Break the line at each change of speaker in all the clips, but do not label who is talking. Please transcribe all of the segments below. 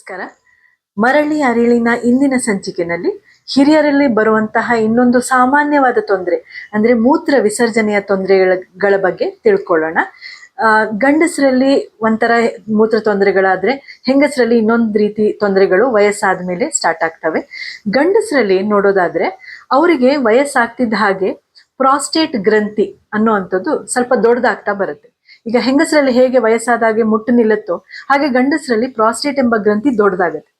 ನಮಸ್ಕಾರ. ಮರಳಿ ಅರಿಳಿನ ಇಂದಿನ ಸಂಚಿಕೆಯಲ್ಲಿ ಹಿರಿಯರಲ್ಲಿ ಬರುವಂತಹ ಇನ್ನೊಂದು ಸಾಮಾನ್ಯವಾದ ತೊಂದರೆ ಅಂದ್ರೆ ಮೂತ್ರ ವಿಸರ್ಜನೆಯ ತೊಂದರೆಗಳ ಬಗ್ಗೆ ತಿಳ್ಕೊಳ್ಳೋಣ. ಗಂಡಸರಲ್ಲಿ ಒಂಥರ ಮೂತ್ರ ತೊಂದರೆಗಳಾದ್ರೆ ಹೆಂಗಸರಲ್ಲಿ ಇನ್ನೊಂದು ರೀತಿ ತೊಂದರೆಗಳು ವಯಸ್ಸಾದ ಮೇಲೆ ಸ್ಟಾರ್ಟ್ ಆಗ್ತವೆ. ಗಂಡಸರಲ್ಲಿ ನೋಡೋದಾದ್ರೆ ಅವರಿಗೆ ವಯಸ್ಸಾಗ್ತಿದ್ದ ಹಾಗೆ ಪ್ರಾಸ್ಟೇಟ್ ಗ್ರಂಥಿ ಅನ್ನುವಂಥದ್ದು ಸ್ವಲ್ಪ ದೊಡ್ಡದಾಗ್ತಾ ಬರುತ್ತೆ. ಈಗ ಹೆಂಗಸರಲ್ಲಿ ಹೇಗೆ ವಯಸ್ಸಾದಾಗೆ ಮುಟ್ಟು ನಿಲ್ಲುತ್ತೋ ಹಾಗೆ ಗಂಡಸರಲ್ಲಿ ಪ್ರಾಸ್ಟೇಟ್ ಎಂಬ ಗ್ರಂಥಿ ದೊಡ್ಡದಾಗುತ್ತೆ.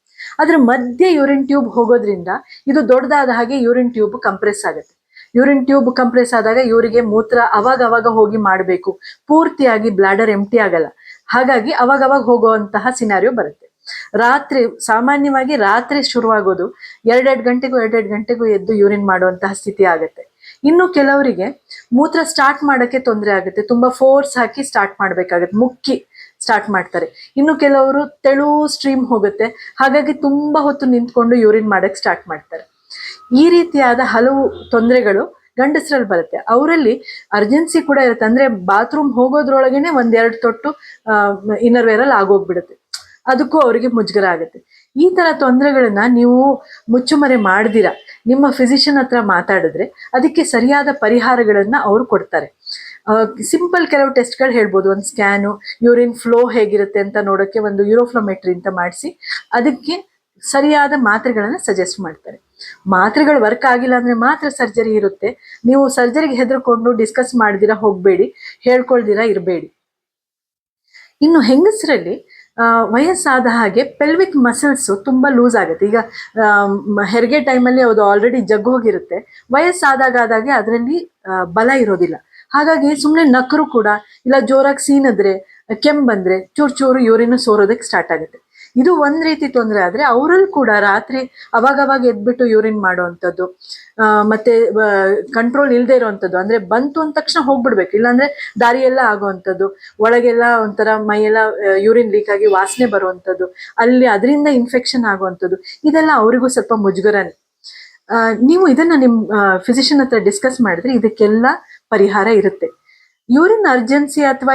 ಅದ್ರ ಮಧ್ಯೆ ಯೂರಿನ್ ಟ್ಯೂಬ್ ಹೋಗೋದ್ರಿಂದ ಇದು ದೊಡ್ಡದಾದ ಹಾಗೆ ಯೂರಿನ್ ಟ್ಯೂಬ್ ಕಂಪ್ರೆಸ್ ಆಗುತ್ತೆ. ಯೂರಿನ್ ಟ್ಯೂಬ್ ಕಂಪ್ರೆಸ್ ಆದಾಗ ಇವರಿಗೆ ಮೂತ್ರ ಅವಾಗ ಹೋಗಿ ಮಾಡಬೇಕು, ಪೂರ್ತಿಯಾಗಿ ಬ್ಲಾಡರ್ ಎಂಟಿ ಆಗಲ್ಲ. ಹಾಗಾಗಿ ಅವಾಗ ಹೋಗುವಂತಹ ಸಿನಾರಿಯೋ ಬರುತ್ತೆ. ಸಾಮಾನ್ಯವಾಗಿ ರಾತ್ರಿ ಶುರುವಾಗೋದು ಎರಡೆರಡು ಗಂಟೆಗೂ ಎದ್ದು ಯೂರಿನ್ ಮಾಡುವಂತಹ ಸ್ಥಿತಿ ಆಗುತ್ತೆ. ಇನ್ನು ಕೆಲವರಿಗೆ ಮೂತ್ರ ಸ್ಟಾರ್ಟ್ ಮಾಡಕ್ಕೆ ತೊಂದರೆ ಆಗುತ್ತೆ, ತುಂಬಾ ಫೋರ್ಸ್ ಹಾಕಿ ಸ್ಟಾರ್ಟ್ ಮಾಡ್ಬೇಕಾಗತ್ತೆ, ಮುಕ್ಕಿ ಸ್ಟಾರ್ಟ್ ಮಾಡ್ತಾರೆ. ಇನ್ನು ಕೆಲವರು ತೆಳು ಸ್ಟ್ರೀಮ್ ಹೋಗುತ್ತೆ, ಹಾಗಾಗಿ ತುಂಬಾ ಹೊತ್ತು ನಿಂತ್ಕೊಂಡು ಯೂರಿನ್ ಮಾಡಕ್ ಸ್ಟಾರ್ಟ್ ಮಾಡ್ತಾರೆ. ಈ ರೀತಿಯಾದ ಹಲವು ತೊಂದರೆಗಳು ಗಂಡಸರಲ್ಲಿ ಬರುತ್ತೆ. ಅವರಲ್ಲಿ ಅರ್ಜೆನ್ಸಿ ಕೂಡ ಇರುತ್ತೆ, ಅಂದ್ರೆ ಬಾತ್ರೂಮ್ ಹೋಗೋದ್ರೊಳಗೇನೆ ಒಂದೆರಡು ತೊಟ್ಟು ಇನ್ನರ್ ವೇರಲ್ಲಿ ಆಗೋಗ್ಬಿಡುತ್ತೆ. ಅದಕ್ಕೂ ಅವರಿಗೆ ಮುಜುಗರ ಆಗುತ್ತೆ. ಈ ತರ ತೊಂದರೆಗಳನ್ನ ನೀವು ಮುಚ್ಚುಮರೆ ಮಾಡ್ದಿರ ನಿಮ್ಮ ಫಿಸಿಷಿಯನ್ ಹತ್ರ ಮಾತಾಡಿದ್ರೆ ಅದಕ್ಕೆ ಸರಿಯಾದ ಪರಿಹಾರಗಳನ್ನ ಅವರು ಕೊಡ್ತಾರೆ. ಸಿಂಪಲ್ ಕೆಲವು ಟೆಸ್ಟ್ಗಳು ಹೇಳ್ಬೋದು. ಒಂದು ಸ್ಕ್ಯಾನು, ಯೂರಿನ್ ಫ್ಲೋ ಹೇಗಿರುತ್ತೆ ಅಂತ ನೋಡೋಕ್ಕೆ ಒಂದು ಯೂರೋಫ್ಲೋಮೆಟ್ರಿ ಅಂತ ಮಾಡಿಸಿ ಅದಕ್ಕೆ ಸರಿಯಾದ ಮಾತ್ರೆಗಳನ್ನ ಸಜೆಸ್ಟ್ ಮಾಡ್ತಾರೆ. ಮಾತ್ರೆಗಳು ವರ್ಕ್ ಆಗಿಲ್ಲ ಅಂದ್ರೆ ಮಾತ್ರ ಸರ್ಜರಿ ಇರುತ್ತೆ. ನೀವು ಸರ್ಜರಿಗೆ ಹೆದರ್ಕೊಂಡು ಡಿಸ್ಕಸ್ ಮಾಡ್ದಿರಾ ಹೋಗ್ಬೇಡಿ, ಹೇಳ್ಕೊಳ್ದಿರಾ ಇರಬೇಡಿ. ಇನ್ನು ಹೆಂಗಸರಲ್ಲಿ ವಯಸ್ಸಾದ ಹಾಗೆ ಪೆಲ್ವಿಕ್ ಮಸಲ್ಸ್ ತುಂಬಾ ಲೂಸ್ ಆಗುತ್ತೆ. ಈಗ ಹೆರಿಗೆ ಟೈಮಲ್ಲಿ ಅದು ಆಲ್ರೆಡಿ ಜಗ್ ಹೋಗಿರುತ್ತೆ, ವಯಸ್ಸಾದಾಗೆ ಅದರಲ್ಲಿ ಬಲ ಇರೋದಿಲ್ಲ. ಹಾಗಾಗಿ ಸುಮ್ಮನೆ ನಕ್ಕರು ಕೂಡ ಇಲ್ಲ ಜೋರಾಗಿ ಸೀನಿದ್ರೆ ಕೆಮ್ಮು ಬಂದ್ರೆ ಚೂರು ಯೂರಿನ್ ಸೋರೋದಕ್ಕೆ ಸ್ಟಾರ್ಟ್ ಆಗುತ್ತೆ. ಇದು ಒಂದ್ ರೀತಿ ತೊಂದರೆ. ಆದ್ರೆ ಅವರಲ್ಲಿ ಕೂಡ ರಾತ್ರಿ ಅವಾಗ ಎದ್ಬಿಟ್ಟು ಯೂರಿನ್ ಮಾಡುವಂಥದ್ದು, ಮತ್ತೆ ಕಂಟ್ರೋಲ್ ಇಲ್ಲದೆ ಇರುವಂಥದ್ದು, ಅಂದ್ರೆ ಬಂತು ಅಂದ ತಕ್ಷಣ ಹೋಗ್ಬಿಡ್ಬೇಕು, ಇಲ್ಲಾಂದ್ರೆ ದಾರಿಯೆಲ್ಲ ಆಗುವಂಥದ್ದು, ಒಳಗೆಲ್ಲ ಒಂಥರ ಮೈಯೆಲ್ಲ ಯೂರಿನ್ ಲೀಕ್ ಆಗಿ ವಾಸನೆ ಬರುವಂಥದ್ದು, ಅಲ್ಲಿ ಅದರಿಂದ ಇನ್ಫೆಕ್ಷನ್ ಆಗುವಂಥದ್ದು, ಇದೆಲ್ಲ ಅವರಿಗೂ ಸ್ವಲ್ಪ ಮುಜುಗರನೇ. ನೀವು ಇದನ್ನ ನಿಮ್ ಫಿಸಿಷಿಯನ್ ಹತ್ರ ಡಿಸ್ಕಸ್ ಮಾಡಿದ್ರೆ ಇದಕ್ಕೆಲ್ಲ ಪರಿಹಾರ ಇರುತ್ತೆ. ಯೂರಿನ್ ಅರ್ಜೆನ್ಸಿ ಅಥವಾ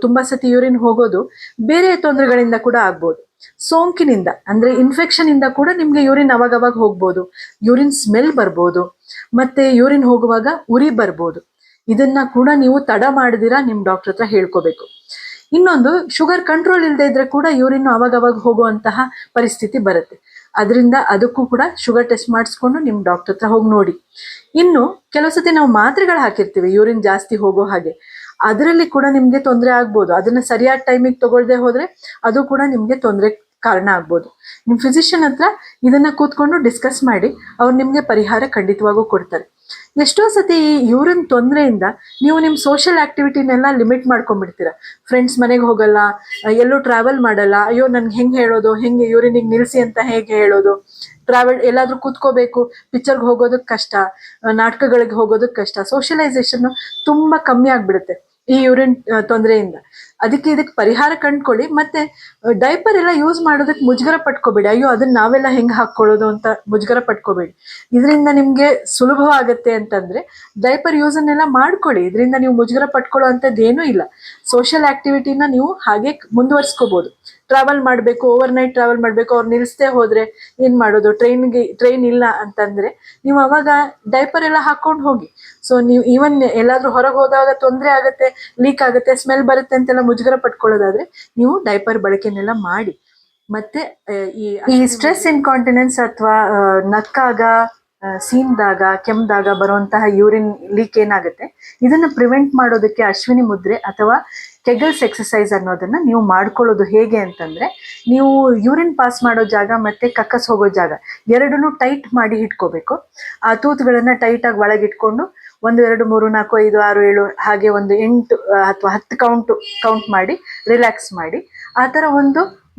ತುಂಬಾ ಸತಿ ಯೂರಿನ್ ಹೋಗೋದು ಬೇರೆ ತೊಂದರೆಗಳಿಂದ ಕೂಡ ಆಗ್ಬೋದು. ಸೋಂಕಿನಿಂದ ಅಂದ್ರೆ ಇನ್ಫೆಕ್ಷನ್ ಇಂದ ಕೂಡ ನಿಮ್ಗೆ ಯೂರಿನ್ ಅವಾಗ ಹೋಗ್ಬೋದು, ಯೂರಿನ್ ಸ್ಮೆಲ್ ಬರ್ಬೋದು, ಮತ್ತೆ ಯೂರಿನ್ ಹೋಗುವಾಗ ಉರಿ ಬರ್ಬೋದು. ಇದನ್ನ ಕೂಡ ನೀವು ತಡ ಮಾಡಿದಿರಾ ನಿಮ್ ಡಾಕ್ಟರ್ ಹತ್ರ ಹೇಳ್ಕೋಬೇಕು. ಇನ್ನೊಂದು, ಶುಗರ್ ಕಂಟ್ರೋಲ್ ಇಲ್ಲದೆ ಇದ್ರೆ ಕೂಡ ಯೂರಿನ್ ಅವಾಗ ಹೋಗುವಂತಹ ಪರಿಸ್ಥಿತಿ ಬರುತ್ತೆ. ಅದರಿಂದ ಅದಕ್ಕೂ ಕೂಡ ಶುಗರ್ ಟೆಸ್ಟ್ ಮಾಡಿಸ್ಕೊಂಡು ನಿಮ್ ಡಾಕ್ಟರ್ ಹತ್ರ ಹೋಗಿ ನೋಡಿ. ಇನ್ನು ಕೆಲವು ಸತಿ ನಾವು ಮಾತ್ರೆಗಳು ಹಾಕಿರ್ತೀವಿ ಯೂರಿನ್ ಜಾಸ್ತಿ ಹೋಗೋ ಹಾಗೆ, ಅದರಲ್ಲಿ ಕೂಡ ನಿಮ್ಗೆ ತೊಂದರೆ ಆಗ್ಬೋದು. ಅದನ್ನ ಸರಿಯಾದ ಟೈಮಿಗೆ ತಗೊಳ್ದೆ ಹೋದ್ರೆ ಅದು ಕೂಡ ನಿಮ್ಗೆ ತೊಂದರೆ ಕಾರಣ ಆಗ್ಬೋದು. ನಿಮ್ ಫಿಸಿಷಿಯನ್ ಹತ್ರ ಇದನ್ನ ಕೂತ್ಕೊಂಡು ಡಿಸ್ಕಸ್ ಮಾಡಿ ಅವ್ರು ನಿಮ್ಗೆ ಪರಿಹಾರ ಖಂಡಿತವಾಗೂ ಕೊಡ್ತಾರೆ. ಎಷ್ಟೋ ಸತಿ ಈ ಯೂರಿನ್ ತೊಂದರೆಯಿಂದ ನೀವು ನಿಮ್ ಸೋಷಿಯಲ್ ಆಕ್ಟಿವಿಟಿನೆಲ್ಲ ಲಿಮಿಟ್ ಮಾಡ್ಕೊಂಡ್ಬಿಡ್ತೀರಾ. ಫ್ರೆಂಡ್ಸ್ ಮನೆಗೆ ಹೋಗಲ್ಲ, ಎಲ್ಲೂ ಟ್ರಾವೆಲ್ ಮಾಡಲ್ಲ. ಅಯ್ಯೋ ನನ್ಗೆ ಹೆಂಗೆ ಹೇಳೋದು, ಹೆಂಗೆ ಯೂರಿನಿಗೆ ನಿಲ್ಸಿ ಅಂತ ಹೇಗೆ ಹೇಳೋದು, ಟ್ರಾವೆಲ್ ಎಲ್ಲಾದ್ರೂ ಕೂತ್ಕೋಬೇಕು, ಪಿಕ್ಚರ್ಗೆ ಹೋಗೋದಕ್ಕೆ ಕಷ್ಟ, ನಾಟಕಗಳಿಗೆ ಹೋಗೋದಕ್ಕೆ ಕಷ್ಟ, ಸೋಷಿಯಲೈಸೇಷನ್ ತುಂಬಾ ಕಮ್ಮಿ ಆಗ್ಬಿಡುತ್ತೆ ಈ ಯೂರಿನ್ ತೊಂದರೆಯಿಂದ. ಇದಕ್ಕೆ ಪರಿಹಾರ ಕಂಡ್ಕೊಳ್ಳಿ. ಮತ್ತೆ ಡೈಪರ್ ಎಲ್ಲ ಯೂಸ್ ಮಾಡೋದಕ್ಕೆ ಮುಜುಗರ ಪಟ್ಕೋಬೇಡಿ. ಅಯ್ಯೋ ಅದನ್ನ ನಾವೆಲ್ಲ ಹೆಂಗ್ ಹಾಕೊಳ್ಳೋದು ಅಂತ ಮುಜುಗರ ಪಟ್ಕೋಬೇಡಿ. ಇದರಿಂದ ನಿಮ್ಗೆ ಸುಲಭವಾಗತ್ತೆ ಅಂತಂದ್ರೆ ಡೈಪರ್ ಯೂಸ್ ಅನ್ನೆಲ್ಲ ಮಾಡ್ಕೊಳ್ಳಿ. ಇದರಿಂದ ನೀವು ಮುಜುಗರ ಪಟ್ಕೊಳ್ಳೋ ಅಂತದ್ದು ಏನೂ ಇಲ್ಲ. ಸೋಷಿಯಲ್ ಆಕ್ಟಿವಿಟಿನ ನೀವು ಹಾಗೆ ಮುಂದುವರ್ಸ್ಕೋಬಹುದು. ಟ್ರಾವೆಲ್ ಮಾಡ್ಬೇಕು, ಓವರ್ ನೈಟ್ ಟ್ರಾವೆಲ್ ಮಾಡ್ಬೇಕು, ಅವ್ರು ನಿಲ್ಸದೆ ಹೋದ್ರೆ ಏನ್ ಮಾಡೋದು, ಟ್ರೈನ್ ಇಲ್ಲ ಅಂತಂದ್ರೆ ನೀವು ಅವಾಗ ಡೈಪರ್ ಎಲ್ಲ ಹಾಕೊಂಡು ಹೋಗಿ. ಸೊ ನೀವು ಈವನ್ ಎಲ್ಲಾದ್ರೂ ಹೊರಗೆ ಹೋದಾಗ ತೊಂದರೆ ಆಗತ್ತೆ, ಲೀಕ್ ಆಗುತ್ತೆ, ಸ್ಮೆಲ್ ಬರುತ್ತೆ ಅಂತೆಲ್ಲ ಮುಜುಗರ ಪಟ್ಕೊಳ್ಳೋದಾದ್ರೆ ನೀವು ಡೈಪರ್ ಬಳಕೆನೆಲ್ಲ ಮಾಡಿ. ಮತ್ತೆ ಈ ಸ್ಟ್ರೆಸ್ ಇನ್ಕಾಂಟಿನೆನ್ಸ್ ಅಥವಾ ನಕ್ಕಾಗ, ಸೀನ್ದಾಗ, ಕೆಮ್ದಾಗ ಬರುವಂತಹ ಯೂರಿನ್ ಲೀಕ್ ಏನಾಗುತ್ತೆ, ಇದನ್ನ ಪ್ರಿವೆಂಟ್ ಮಾಡೋದಕ್ಕೆ ಅಶ್ವಿನಿ ಮುದ್ರೆ ಅಥವಾ ಕೆಗಲ್ಸ್ ಎಕ್ಸಸೈಸ್ ಅನ್ನೋದನ್ನ ನೀವು ಮಾಡ್ಕೊಳ್ಳೋದು ಹೇಗೆ ಅಂತಂದ್ರೆ, ನೀವು ಯೂರಿನ್ ಪಾಸ್ ಮಾಡೋ ಜಾಗ ಮತ್ತೆ ಕಕ್ಕಸ್ ಹೋಗೋ ಜಾಗ ಎರಡನ್ನೂ ಟೈಟ್ ಮಾಡಿ ಇಟ್ಕೋಬೇಕು. ಆ ತೂತುಗಳನ್ನ ಟೈಟ್ ಆಗಿ ಒಳಗಿಟ್ಕೊಂಡು 1 2 3 4 5 6 7 ಹಾಗೆ ಒಂದು 8 ಅಥವಾ 10 ಕೌಂಟ್ ಮಾಡಿ ರಿಲ್ಯಾಕ್ಸ್ ಮಾಡಿ, ಆ ತರ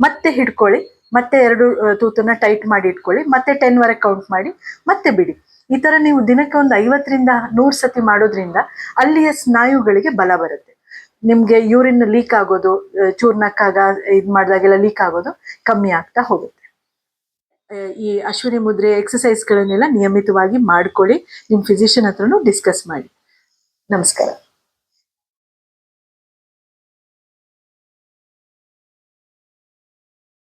ಮತ್ತೆ ಹಿಡ್ಕೊಳ್ಳಿ, ಮತ್ತೆ 2 ತೂತನ್ನ ಟೈಟ್ ಮಾಡಿ ಇಟ್ಕೊಳ್ಳಿ, ಮತ್ತೆ 10 ವರೆಗೆ ಕೌಂಟ್ ಮಾಡಿ ಮತ್ತೆ ಬಿಡಿ. ಈ ತರ ನೀವು ದಿನಕ್ಕೆ 50 ರಿಂದ 100 ಸತಿ ಮಾಡೋದ್ರಿಂದ ಅಲ್ಲಿಯ ಸ್ನಾಯುಗಳಿಗೆ ಬಲ ಬರುತ್ತೆ. ನಿಮ್ಗೆ ಯೂರಿನ್ ಲೀಕ್ ಆಗೋದು, ಚೂರ್ನಕ್ಕಾಗ ಮಾಡಿದಾಗೆಲ್ಲ ಲೀಕ್ ಆಗೋದು ಕಮ್ಮಿ ಆಗ್ತಾ ಹೋಗುತ್ತೆ. ಈ ಅಶ್ವಿನಿ ಮುದ್ರೆ ಎಕ್ಸಸೈಸ್ಗಳನ್ನೆಲ್ಲ ನಿಯಮಿತವಾಗಿ ಮಾಡ್ಕೊಳ್ಳಿ. ನಿಮ್ಮ ಫಿಸಿಷಿಯನ್ ಹತ್ರನೂ ಡಿಸ್ಕಸ್ ಮಾಡಿ. ನಮಸ್ಕಾರ.